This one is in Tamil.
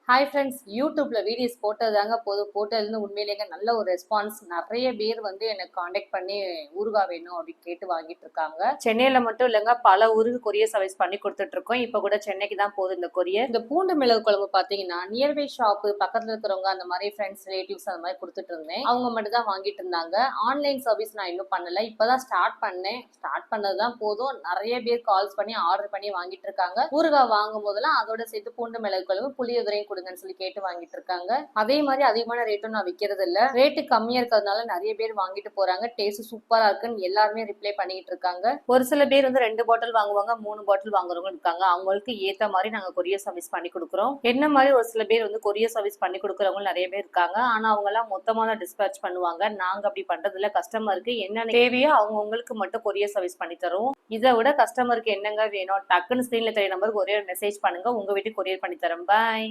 ஹாய் ஃப்ரெண்ட்ஸ், யூடியூப்ல வீடியோஸ் போட்டதாங்க போட்டதுலேருந்து உண்மையிலேங்க நல்ல ஒரு ரெஸ்பான்ஸ். நிறைய பேர் வந்து எனக்கு காண்டாக்ட் பண்ணி ஊறுகாய் வேணும் அப்படின்னு கேட்டு வாங்கிட்டு இருக்காங்க. சென்னையில மட்டும் இல்லைங்க, பல ஊருக்கு கொரியர் சர்வீஸ் பண்ணி கொடுத்துட்டு இருக்கோம். இப்போ கூட சென்னைக்கு தான் போகுது இந்த கொரியர். இந்த பூண்டு மிளகு குழம்பு பார்த்தீங்கன்னா நியர்பை ஷாப்பு பக்கத்துல இருக்கிறவங்க அந்த மாதிரி ஃப்ரெண்ட்ஸ் ரிலேட்டிவ்ஸ் அந்த மாதிரி கொடுத்துட்டு இருந்தேன். அவங்க மட்டும் தான் வாங்கிட்டு இருந்தாங்க. ஆன்லைன் சர்வீஸ் நான் இன்னும் பண்ணல, இப்பதான் ஸ்டார்ட் பண்ணேன். ஸ்டார்ட் பண்ணதுதான் போதும், நிறைய பேர் கால்ஸ் பண்ணி ஆர்டர் பண்ணி வாங்கிட்டு இருக்காங்க. ஊறுகாய் வாங்கும் போதெல்லாம் அதோட சேர்த்து பூண்டு மிளகு குழம்பு புளியோதரையும் சொல்லி கேட்டு வாங்கிட்டு இருக்காங்க. அதே மாதிரி அதிகமான ரேட்டும் நான் விக்கிறது இல்ல, ரேட்டு கம்மியா இருக்கிறதுனால நிறைய பேர் வாங்கிட்டு போறாங்க. டேஸ்ட் சூப்பரா இருக்குன்னு எல்லாருமே ரிப்ளை பண்ணிட்டு இருக்காங்க. ஒரு சில பேர் வந்து 2 பாட்டில் வாங்குவாங்க, 3 பாட்டில் வாங்குறவங்க இருக்காங்க. அவங்களுக்கு ஏத்த மாதிரி நாங்க கொரியர் சர்வீஸ் பண்ணி கொடுக்குறோம். என்ன மாதிரி ஒரு சில பேர் வந்து கொரியர் சர்வீஸ் பண்ணி கொடுக்குறவங்க நிறைய பேர் இருக்காங்க. ஆனா அவங்க எல்லாம் மொத்தமா தான் டிஸ்பேச் பண்ணுவாங்க. நாங்க அப்படி பண்றது இல்ல. கஸ்டமருக்கு என்ன தேவையோ அவங்களுக்கு மட்டும் கொரியர் சர்வீஸ் பண்ணி தருவோம். இதை விட கஸ்டமருக்கு என்னங்க வேணும், டக்குன்னு ஸ்கிரீன்ல தெரிய நம்பருக்கு ஒரே ஒரு மெசேஜ் பண்ணுங்க, உங்க வீட்டுக்கு கொரியர் பண்ணி தரோம். பாய்.